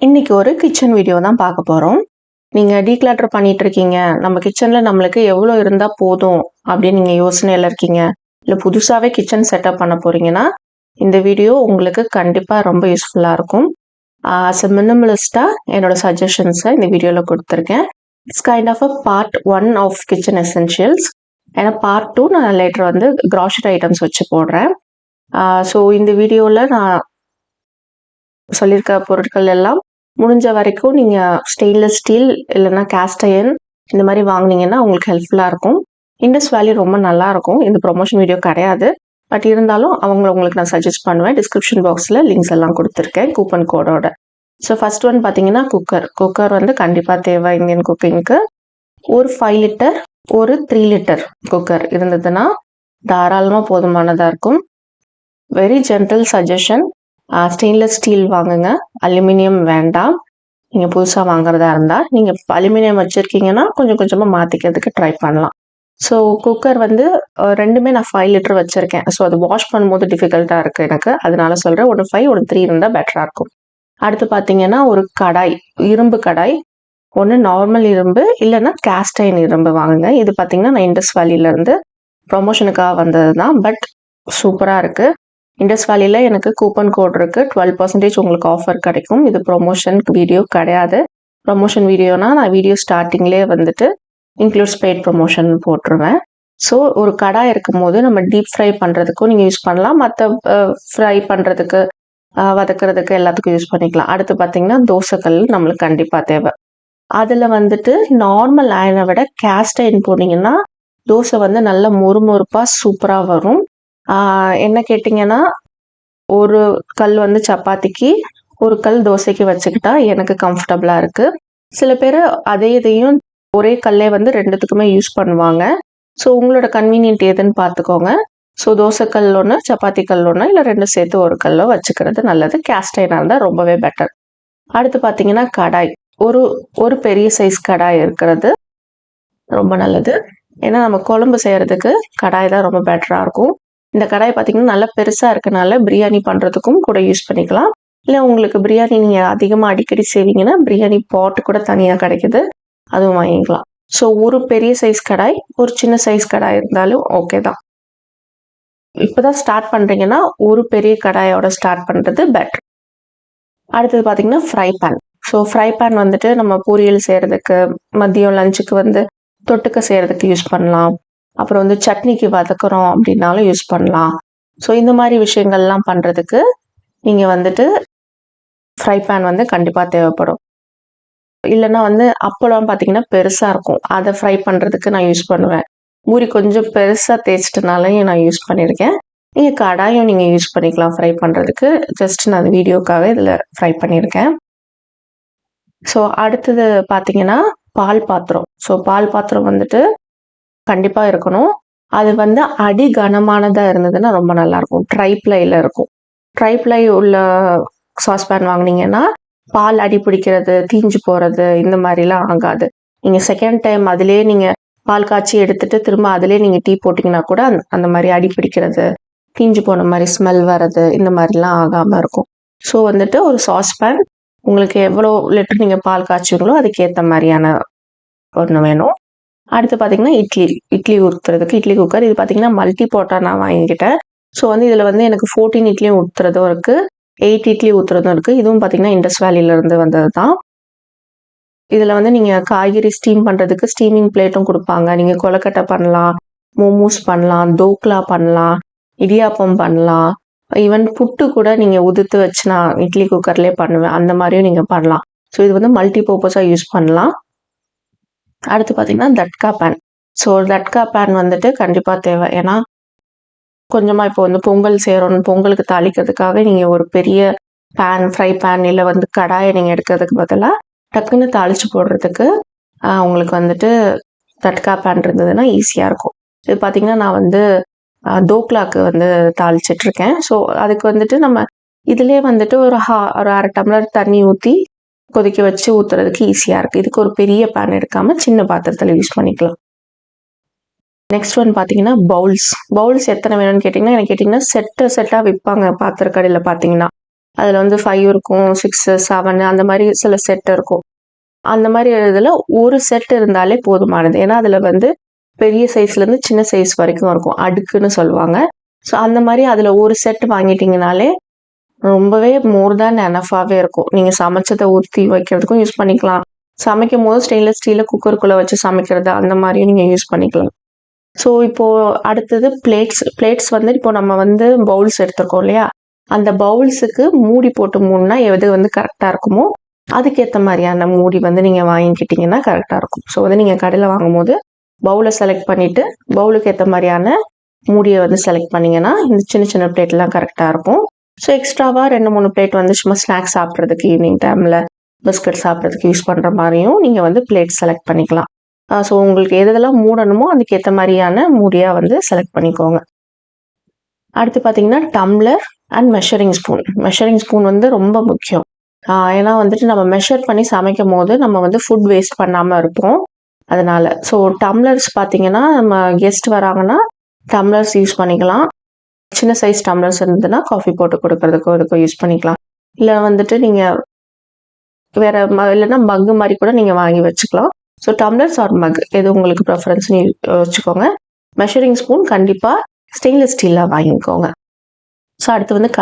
இன்னைக்கு ஒரு kitchen video தான் பார்க்க போகிறோம். நீங்கள் டீக்ளட்டர் பண்ணிட்டு இருக்கீங்க, நம்ம கிச்சனில் நம்மளுக்கு எவ்வளோ இருந்தால் போதும் அப்படின்னு நீங்கள் யோசனையில் இருக்கீங்க, இல்லை புதுசாகவே கிச்சன் செட்டப் பண்ண போகிறீங்கன்னா இந்த வீடியோ உங்களுக்கு கண்டிப்பாக ரொம்ப யூஸ்ஃபுல்லாக இருக்கும். ஆஸ் அ மினிமலிஸ்டாக என்னோட சஜஷன்ஸை இந்த வீடியோவில் கொடுத்துருக்கேன். It's kind of a part 1 of kitchen essentials. ஏன்னா பார்ட் 2 நான் லேட்டர் வந்து கிராசரி ஐட்டம்ஸ் வச்சு போடுறேன். ஸோ இந்த வீடியோவில் நான் சொல்லியிருக்க பொருட்கள் எல்லாம் முடிஞ்ச வரைக்கும் நீங்கள் ஸ்டெயின்லெஸ் ஸ்டீல் இல்லைன்னா கேஸ்ட் அயர்ன் இந்த மாதிரி வாங்கினீங்கன்னா உங்களுக்கு ஹெல்ப்ஃபுல்லாக இருக்கும். இண்டஸ் வேல்யூ ரொம்ப நல்லா இருக்கும். இந்த ப்ரொமோஷன் வீடியோ கிடையாது, பட் இருந்தாலும் உங்களுக்கு நான் சஜஸ்ட் பண்ணுவேன். டிஸ்கிரிப்ஷன் பாக்ஸில் லிங்க்ஸ் எல்லாம் கொடுத்துருக்கேன் கூப்பன் கோடோட. ஸோ ஃபர்ஸ்ட் ஒன் பார்த்தீங்கன்னா குக்கர் வந்து கண்டிப்பாக தேவை இந்தியன் குக்கிங்க்கு. ஒரு 5 லிட்டர் ஒரு 3 லிட்டர் குக்கர் இருந்ததுன்னா தாராளமாக போதுமானதாக இருக்கும். Very gentle suggestion, stainless steel வாங்குங்க, அலுமினியம் வேண்டாம். நீங்கள் புதுசாக வாங்குறதா இருந்தால் நீங்கள் அலுமினியம் வச்சுருக்கீங்கன்னா கொஞ்சம் கொஞ்சமாக மாற்றிக்கிறதுக்கு ட்ரை பண்ணலாம். ஸோ குக்கர் வந்து ரெண்டுமே நான் 5 லிட்டர் வச்சுருக்கேன். ஸோ அது வாஷ் பண்ணும்போது டிஃபிகல்ட்டாக இருக்குது எனக்கு, அதனால சொல்கிறேன். ஒன்று 5 ஒன்று 3 இருந்தால் பெட்டராக இருக்கும். அடுத்து பார்த்தீங்கன்னா ஒரு கடாய், இரும்பு கடாய். ஒன்று நார்மல் இரும்பு இல்லைன்னா கேஸ்ட் அயர்ன் இரும்பு வாங்குங்க. இது பார்த்தீங்கன்னா நான் இண்டஸ் வேலியிலேருந்து ப்ரொமோஷனுக்காக வந்தது தான், பட் சூப்பராக இருக்குது. இண்டஸ் வேலியில் எனக்கு கூப்பன் கோட் இருக்குது, 12% உங்களுக்கு ஆஃபர் கிடைக்கும். இது ப்ரொமோஷன் வீடியோ கிடையாது. ப்ரொமோஷன் வீடியோனா நான் வீடியோ ஸ்டார்டிங்லேயே வந்துட்டு இன்க்ளூட்ஸ் பெய்ட் ப்ரொமோஷன் போட்டுருவேன். ஸோ ஒரு கடாய் இருக்கும் போது நம்ம டீப் ஃப்ரை பண்ணுறதுக்கும் நீங்கள் யூஸ் பண்ணலாம், மற்ற ஃப்ரை பண்ணுறதுக்கு வதக்கிறதுக்கு எல்லாத்துக்கும் யூஸ் பண்ணிக்கலாம். அடுத்து பார்த்தீங்கன்னா தோசைக்கல் நம்மளுக்கு கண்டிப்பாக தேவை. அதில் வந்துட்டு நார்மல் அயனை விட கேஸ்ட் அயர்ன் போட்டிங்கன்னா தோசை வந்து நல்ல மொறுமொறுப்பாக சூப்பராக வரும். என்ன கேட்டிங்கன்னா ஒரு கல் வந்து சப்பாத்திக்கு, ஒரு கல் தோசைக்கு வச்சுக்கிட்டா எனக்கு கம்ஃபர்டபுளாக இருக்குது. சில பேர் அதே இதையும் ஒரே கல்லே வந்து ரெண்டுத்துக்குமே யூஸ் பண்ணுவாங்க. ஸோ உங்களோட கன்வீனியன்ட் எதுன்னு பார்த்துக்கோங்க. ஸோ தோசைக்கல் ஒன்று, சப்பாத்தி கல் ஒன்று, இல்லை ரெண்டும் சேர்த்து ஒரு கல்லோ வச்சுக்கிறது நல்லது. கேஸ்ட் அயர்னாக இருந்தால் ரொம்பவே பெட்டர். அடுத்து பார்த்தீங்கன்னா கடாய், ஒரு பெரிய சைஸ் கடாய் இருக்கிறது ரொம்ப நல்லது. ஏன்னா நம்ம குழம்பு செய்கிறதுக்கு கடாய் தான் ரொம்ப பெட்டராக இருக்கும். இந்த கடாய் பார்த்தீங்கன்னா நல்லா பெருசாக இருக்கனால பிரியாணி பண்ணுறதுக்கும் கூட யூஸ் பண்ணிக்கலாம். இல்லை உங்களுக்கு பிரியாணி நீங்கள் அதிகமாக அடிக்கடி செய்வீங்கன்னா பிரியாணி பாட்டு கூட தனியாக கிடைக்குது, அதுவும் வாங்கிக்கலாம். ஸோ ஒரு பெரிய சைஸ் கடாய், ஒரு சின்ன சைஸ் கடாய் இருந்தாலும் ஓகே தான். இப்போ தான் ஸ்டார்ட் பண்ணுறீங்கன்னா ஒரு பெரிய கடாயோட ஸ்டார்ட் பண்ணுறது பெட்டர். அடுத்தது பார்த்தீங்கன்னா fry pan. So fry pan வந்துட்டு நம்ம பொரியல் செய்கிறதுக்கு, மதியம் லஞ்சுக்கு வந்து தொட்டுக்க செய்கிறதுக்கு யூஸ் பண்ணலாம். அப்புறம் வந்து சட்னிக்கு வதக்குறோம் அப்படின்னாலும் யூஸ் பண்ணலாம். ஸோ இந்த மாதிரி விஷயங்கள்லாம் பண்ணுறதுக்கு நீங்கள் வந்துட்டு ஃப்ரை பேன் வந்து கண்டிப்பாக தேவைப்படும். இல்லைன்னா வந்து அப்பளம் பார்த்தீங்கன்னா பெருசாக இருக்கும், அதை ஃப்ரை பண்ணுறதுக்கு நான் யூஸ் பண்ணுவேன். பூரி கொஞ்சம் பெருசாக தேய்ச்சிட்டனாலையும் நான் யூஸ் பண்ணியிருக்கேன். நீங்கள் கடாயும் நீங்கள் யூஸ் பண்ணிக்கலாம் ஃப்ரை பண்ணுறதுக்கு. ஜஸ்ட் நான் அந்த வீடியோக்காக இதில் ஃப்ரை பண்ணியிருக்கேன். ஸோ அடுத்தது பார்த்தீங்கன்னா பால் பாத்திரம். ஸோ பால் பாத்திரம் வந்துட்டு கண்டிப்பாக இருக்கணும். அது வந்து அடி கனமானதாக இருந்ததுன்னா ரொம்ப நல்லாயிருக்கும். ட்ரைப்ளையில் இருக்கும். ட்ரைப்ளை உள்ள சாஸ்பேன் வாங்கினீங்கன்னா பால் அடி பிடிக்கிறது, தீஞ்சு போகிறது இந்த மாதிரிலாம் ஆகாது. நீங்கள் செகண்ட் டைம் அதிலே நீங்கள் பால் காய்ச்சி எடுத்துட்டு திரும்ப அதிலே நீங்கள் டீ போட்டிங்கன்னா கூட அந்த மாதிரி அடி பிடிக்கிறது, தீஞ்சு போன மாதிரி ஸ்மெல் வர்றது இந்த மாதிரிலாம் ஆகாமல் இருக்கும். ஸோ வந்துட்டு ஒரு சாஸ்பேன் உங்களுக்கு எவ்வளோ லிட்டர் நீங்கள் பால் காய்ச்சுங்களோ அதுக்கேற்ற மாதிரியான ஒன்று வேணும். அடுத்து பார்த்தீங்கன்னா இட்லி ஊற்றுறதுக்கு இட்லி குக்கர். இது பார்த்தீங்கன்னா மல்டி போட்டாக நான் வாங்கிக்கிட்டேன். ஸோ வந்து இதில் வந்து எனக்கு 14 இட்லியும் ஊற்றுறதும் இருக்குது, 8 இட்லி ஊற்றுறதும் இருக்குது. இதுவும் பார்த்தீங்கன்னா இண்டஸ் வேலியிலேருந்து வந்தது தான். இதில் வந்து நீங்கள் காய்கறி ஸ்டீம் பண்ணுறதுக்கு ஸ்டீமிங் பிளேட்டும் கொடுப்பாங்க. நீங்கள் கொலக்கட்டை பண்ணலாம், மோமோஸ் பண்ணலாம், தோக்லா பண்ணலாம், இடியாப்பம் பண்ணலாம், ஈவன் புட்டு கூட நீங்கள் உதுத்து வச்சு நான் இட்லி குக்கர்லேயே பண்ணுவேன். அந்த மாதிரியும் நீங்கள் பண்ணலாம். ஸோ இது வந்து மல்டி பர்பஸாக யூஸ் பண்ணலாம். அடுத்து பார்த்தீங்கன்னா tadka pan. So tadka pan வந்துட்டு கண்டிப்பாக தேவை. ஏன்னா கொஞ்சமாக இப்போ வந்து பொங்கல் செய்கிறோம், பொங்கலுக்கு தாளிக்கிறதுக்காக நீங்கள் ஒரு பெரிய பேன், ஃப்ரை பேன் இல்லை வந்து கடாயை நீங்கள் எடுக்கிறதுக்கு பதிலாக டக்குன்னு தாளித்து போடுறதுக்கு உங்களுக்கு வந்துட்டு தட்கா பேன் இருந்ததுன்னா ஈஸியாக இருக்கும். இது பார்த்திங்கன்னா நான் வந்து தோக்லாக்கு வந்து தாளிச்சிட்ருக்கேன். ஸோ அதுக்கு வந்துட்டு நம்ம இதிலே வந்துட்டு ஒரு அரை டம்ளர் தண்ணி ஊற்றி கொதிக்க வச்சு ஊற்றுறதுக்கு ஈஸியாக இருக்குது. இதுக்கு ஒரு பெரிய பேன் எடுக்காமல் சின்ன பாத்திரத்தில் யூஸ் பண்ணிக்கலாம். நெக்ஸ்ட் ஒன் பார்த்தீங்கன்னா பவுல்ஸ் எத்தனை வேணும்னு கேட்டிங்கன்னா, எனக்கு கேட்டிங்கன்னா செட்டாக விற்பாங்க பாத்திர கடையில் பார்த்தீங்கன்னா. அதில் வந்து 5 இருக்கும், 6, 7 அந்த மாதிரி சில செட் இருக்கும். அந்த மாதிரி இதில் ஒரு செட் இருந்தாலே போதுமானது. ஏன்னா அதில் வந்து பெரிய சைஸ்லேருந்து சின்ன சைஸ் வரைக்கும் இருக்கும், அடுக்குன்னு சொல்லுவாங்க. ஸோ அந்த மாதிரி அதில் ஒரு செட் வாங்கிட்டீங்கனாலே ரொம்பவே மோர் தேன் எனஃபாகவே இருக்கும். நீங்கள் சமைச்சதை ஊற்றி வைக்கிறதுக்கும் யூஸ் பண்ணிக்கலாம். சமைக்கும் போது ஸ்டெயின்லெஸ் ஸ்டீலில் குக்கருக்குள்ளே வச்சு சமைக்கிறது அந்த மாதிரியும் நீங்கள் யூஸ் பண்ணிக்கலாம். ஸோ இப்போது அடுத்தது பிளேட்ஸ் வந்து இப்போ நம்ம வந்து பவுல்ஸ் எடுத்துருக்கோம் இல்லையா, அந்த பவுல்ஸுக்கு மூடி போட்டு மூடினா எது வந்து கரெக்டாக இருக்குமோ அதுக்கேற்ற மாதிரியான மூடி வந்து நீங்கள் வாங்கிக்கிட்டிங்கன்னா கரெக்டாக இருக்கும். ஸோ வந்து நீங்கள் கடையில் வாங்கும்போது பவுலை செலக்ட் பண்ணிவிட்டு பவுலுக்கு ஏற்ற மாதிரியான மூடியை வந்து செலக்ட் பண்ணிங்கன்னா இந்த சின்ன சின்ன பிளேட்லாம் கரெக்டாக இருக்கும். ஸோ எக்ஸ்ட்ராவாக 2-3 பிளேட் வந்து சும்மா ஸ்நாக்ஸ் சாப்பிட்றதுக்கு ஈவினிங் டைமில் பிஸ்கட் சாப்பிட்றதுக்கு யூஸ் பண்ணுற மாதிரியும் நீங்கள் வந்து பிளேட் செலக்ட் பண்ணிக்கலாம். ஸோ உங்களுக்கு எதெல்லாம் மூடணுமோ அதுக்கேற்ற மாதிரியான மூடியாக வந்து செலக்ட் பண்ணிக்கோங்க. அடுத்து பார்த்தீங்கன்னா டம்ளர் அண்ட் மெஷரிங் ஸ்பூன் வந்து ரொம்ப முக்கியம். ஏன்னா வந்துட்டு நம்ம மெஷர் பண்ணி சமைக்கும் போது நம்ம வந்து ஃபுட் வேஸ்ட் பண்ணாமல் இருப்போம். அதனால ஸோ டம்ளர்ஸ் பார்த்தீங்கன்னா நம்ம கெஸ்ட் வராங்கன்னா டம்ளர்ஸ் யூஸ் பண்ணிக்கலாம். சின்ன சைஸ் டம்ளர்ஸ் இருந்ததுன்னா காஃபி போட்டு கொடுக்கறதுக்கோ இதுக்கோ யூஸ் பண்ணிக்கலாம். இல்லை வந்துட்டு நீங்கள் வேற இல்லைன்னா மக்கு மாதிரி கூட நீங்கள் வாங்கி வச்சுக்கலாம். ஸோ டம்ளர்ஸ் ஆர் மக் எது உங்களுக்கு ப்ரெஃபரன்ஸ்னு வச்சுக்கோங்க. மெஷரிங் ஸ்பூன் கண்டிப்பாக ஸ்டெயின்லெஸ் ஸ்டீலில் வாங்கிக்கோங்க. ஸோ அடுத்து வந்து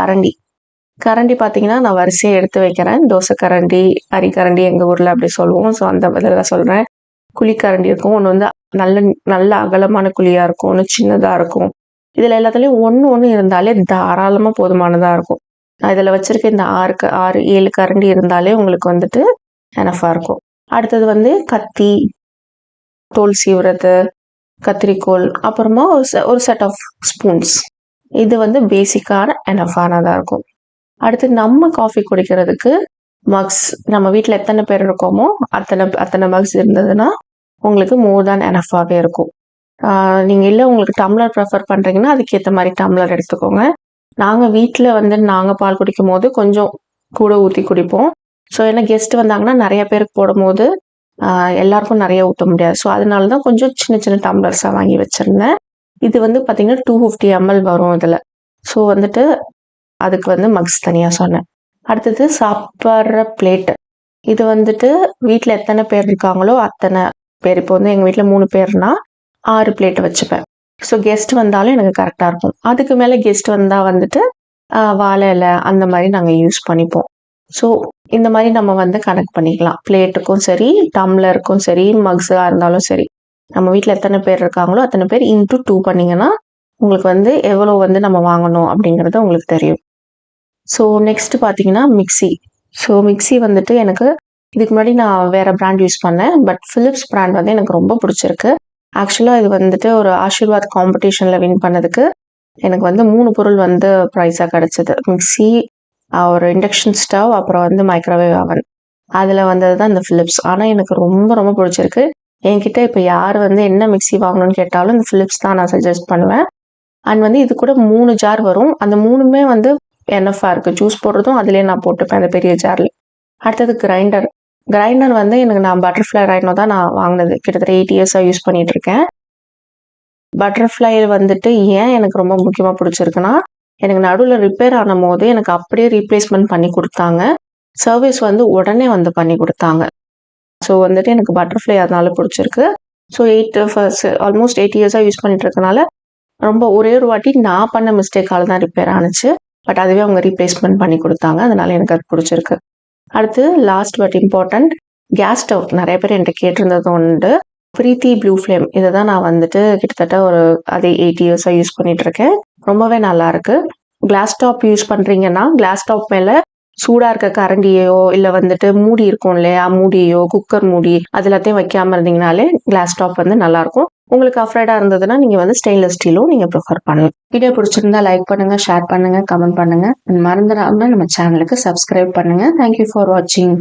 கரண்டி பார்த்தீங்கன்னா நான் வரிசையை எடுத்து வைக்கிறேன். தோசை கரண்டி, அரிக்கரண்டி எங்கள் ஊரில் அப்படி சொல்லுவோம். ஸோ அந்த இதில் சொல்கிறேன். குழிக்கரண்டி இருக்கும், ஒன்று வந்து நல்ல அகலமான குழியாக இருக்கும், ஒன்று சின்னதாக இருக்கும். இதில் எல்லாத்துலேயும் ஒன்று இருந்தாலே தாராளமாக போதுமானதாக இருக்கும். நான் இதில் வச்சுருக்க இந்த 6-7 கரண்டி இருந்தாலே உங்களுக்கு வந்துட்டு எனஃபாக இருக்கும். அடுத்தது வந்து கத்தி, தோல் சீவுறது, கத்திரிக்கோல், அப்புறமா ஒரு செட் ஆஃப் ஸ்பூன்ஸ். இது வந்து பேசிக்கான எனஃபானதாக இருக்கும். அடுத்து நம்ம காஃபி குடிக்கிறதுக்கு மக்ஸ், நம்ம வீட்டில் எத்தனை பேர் இருக்கோமோ அத்தனை மக்ஸ் இருந்ததுன்னா உங்களுக்கு மோர் தேன் எனஃபாகவே இருக்கும். நீங்கள் இல்லை உங்களுக்கு டம்ளர் ப்ரெஃபர் பண்ணுறீங்கன்னா அதுக்கேற்ற மாதிரி டம்ளர் எடுத்துக்கோங்க. நாங்கள் வீட்டில் வந்து நாங்கள் பால் குடிக்கும் போது கொஞ்சம் கூட ஊற்றி குடிப்போம். ஸோ ஏன்னா கெஸ்ட் வந்தாங்கன்னா நிறைய பேருக்கு போடும்போது எல்லாருக்கும் நிறைய ஊற்ற முடியாது. ஸோ அதனால தான் கொஞ்சம் சின்ன சின்ன டம்ளர்ஸாக வாங்கி வச்சுருந்தேன். இது வந்து பார்த்திங்கன்னா 250 ml வரும் இதில். ஸோ வந்துட்டு அதுக்கு வந்து மக்ஸ் தனியாக சொன்னேன். அடுத்தது சாப்பிட்ற பிளேட்டு. இது வந்துட்டு வீட்டில் எத்தனை பேர் இருக்காங்களோ அத்தனை பேர். இப்போ வந்து எங்கள் வீட்டில் 3 பேர்னா 6 பிளேட் வச்சுப்பேன். ஸோ கெஸ்ட் வந்தாலும் எனக்கு கரெக்டாக இருக்கும். அதுக்கு மேலே கெஸ்ட் வந்தால் வந்துட்டு வாழை இலை அந்த மாதிரி நாங்கள் யூஸ் பண்ணிப்போம். ஸோ இந்த மாதிரி நம்ம வந்து கனெக்ட் பண்ணிக்கலாம். பிளேட்டுக்கும் சரி, டம்ளருக்கும் சரி, மக்ஸாக இருந்தாலும் சரி. நம்ம வீட்டில் எத்தனை பேர் இருக்காங்களோ அத்தனை பேர் இன்ட்டு 2 பண்ணிங்கன்னா உங்களுக்கு வந்து எவ்வளோ வந்து நம்ம வாங்கணும் அப்படிங்கிறது உங்களுக்கு தெரியும். ஸோ நெக்ஸ்ட் பார்த்தீங்கன்னா மிக்ஸி வந்துட்டு எனக்கு இதுக்கு முன்னாடி நான் வேறு பிராண்ட் யூஸ் பண்ணேன். பட் ஃபிலிப்ஸ் பிராண்ட் வந்து எனக்கு ரொம்ப பிடிச்சிருக்கு. ஆக்சுவலாக இது வந்துட்டு ஒரு ஆஷிர்வாத் காம்படிஷனில் வின் பண்ணதுக்கு எனக்கு வந்து 3 பொருள் வந்து ப்ரைஸாக கிடச்சிது. மிக்ஸி, ஒரு இண்டக்ஷன் ஸ்டவ், அப்புறம் வந்து மைக்ரோவேவ் அவன். அதில் வந்தது தான் இந்த ஃபிலிப்ஸ். ஆனால் எனக்கு ரொம்ப ரொம்ப பிடிச்சிருக்கு. என்கிட்ட இப்போ யார் வந்து என்ன மிக்ஸி வாங்கணும்னு கேட்டாலும் இந்த ஃபிலிப்ஸ் தான் நான் சஜஸ்ட் பண்ணுவேன். அண்ட் வந்து இது கூட 3 ஜார் வரும். அந்த 3மே வந்து எனஃபாக இருக்குது. ஜூஸ் போடுறதும் அதிலே நான் போட்டுப்பேன் அந்த பெரிய ஜாரில். அடுத்தது கிரைண்டர் வந்து நான் பட்டர்ஃப்ளை ரைனோ தான் நான் வாங்கினது. கிட்டத்தட்ட 8 இயர்ஸாக யூஸ் பண்ணிகிட்ருக்கேன். பட்டர்ஃப்ளை வந்துட்டு ஏன் எனக்கு ரொம்ப முக்கியமாக பிடிச்சிருக்குன்னா, எனக்கு நடுவில் ரிப்பேர் ஆன போது எனக்கு அப்படியே ரீப்ளேஸ்மெண்ட் பண்ணி கொடுத்தாங்க. சர்வீஸ் வந்து உடனே வந்து பண்ணி கொடுத்தாங்க. ஸோ வந்துட்டு எனக்கு பட்டர்ஃப்ளை அதனால பிடிச்சிருக்கு. ஸோ ஆல்மோஸ்ட் 8 இயர்ஸாக யூஸ் பண்ணிட்டு இருக்கனால ரொம்ப ஒரே ஒரு வாட்டி நான் பண்ண மிஸ்டேக்கால தான் ரிப்பேர் ஆனிச்சு. பட் அதுவே அவங்க ரீப்ளேஸ்மெண்ட் பண்ணி கொடுத்தாங்க. அதனால எனக்கு அது பிடிச்சிருக்கு. அடுத்து last but important, gas stove. நிறைய பேர் என்கிட்ட கேட்டிருந்தது உண்டு. பிரீத்தி ப்ளூ ஃப்ளேம். இதை தான் நான் வந்துட்டு கிட்டத்தட்ட அதே 8 இயர்ஸாக யூஸ் பண்ணிட்டு இருக்கேன். ரொம்பவே நல்லா இருக்கு. கிளாஸ் டாப் யூஸ் பண்ணுறீங்கன்னா கிளாஸ் டாப் மேலே சூடாக இருக்க கரண்டியோ இல்லை வந்துட்டு மூடி இருக்கும் இல்லையா, மூடியோ குக்கர் மூடி அது எல்லாத்தையும் வைக்காமல் இருந்தீங்கனாலே கிளாஸ் டாப் வந்து நல்லாயிருக்கும். உங்களுக்கு அஃப்ரைடாக இருந்ததுன்னா நீங்கள் வந்து ஸ்டெயின்லெஸ் ஸ்டீலும் நீங்கள் ப்ரிஃபர் பண்ணலாம். வீடியோ பிடிச்சிருந்தா லைக் பண்ணுங்கள், ஷேர் பண்ணுங்கள், கமெண்ட் பண்ணுங்கள். மறந்துடாமல் நம்ம சேனலுக்கு சப்ஸ்கிரைப் பண்ணுங்கள். தேங்க்யூ ஃபார் வாட்சிங்.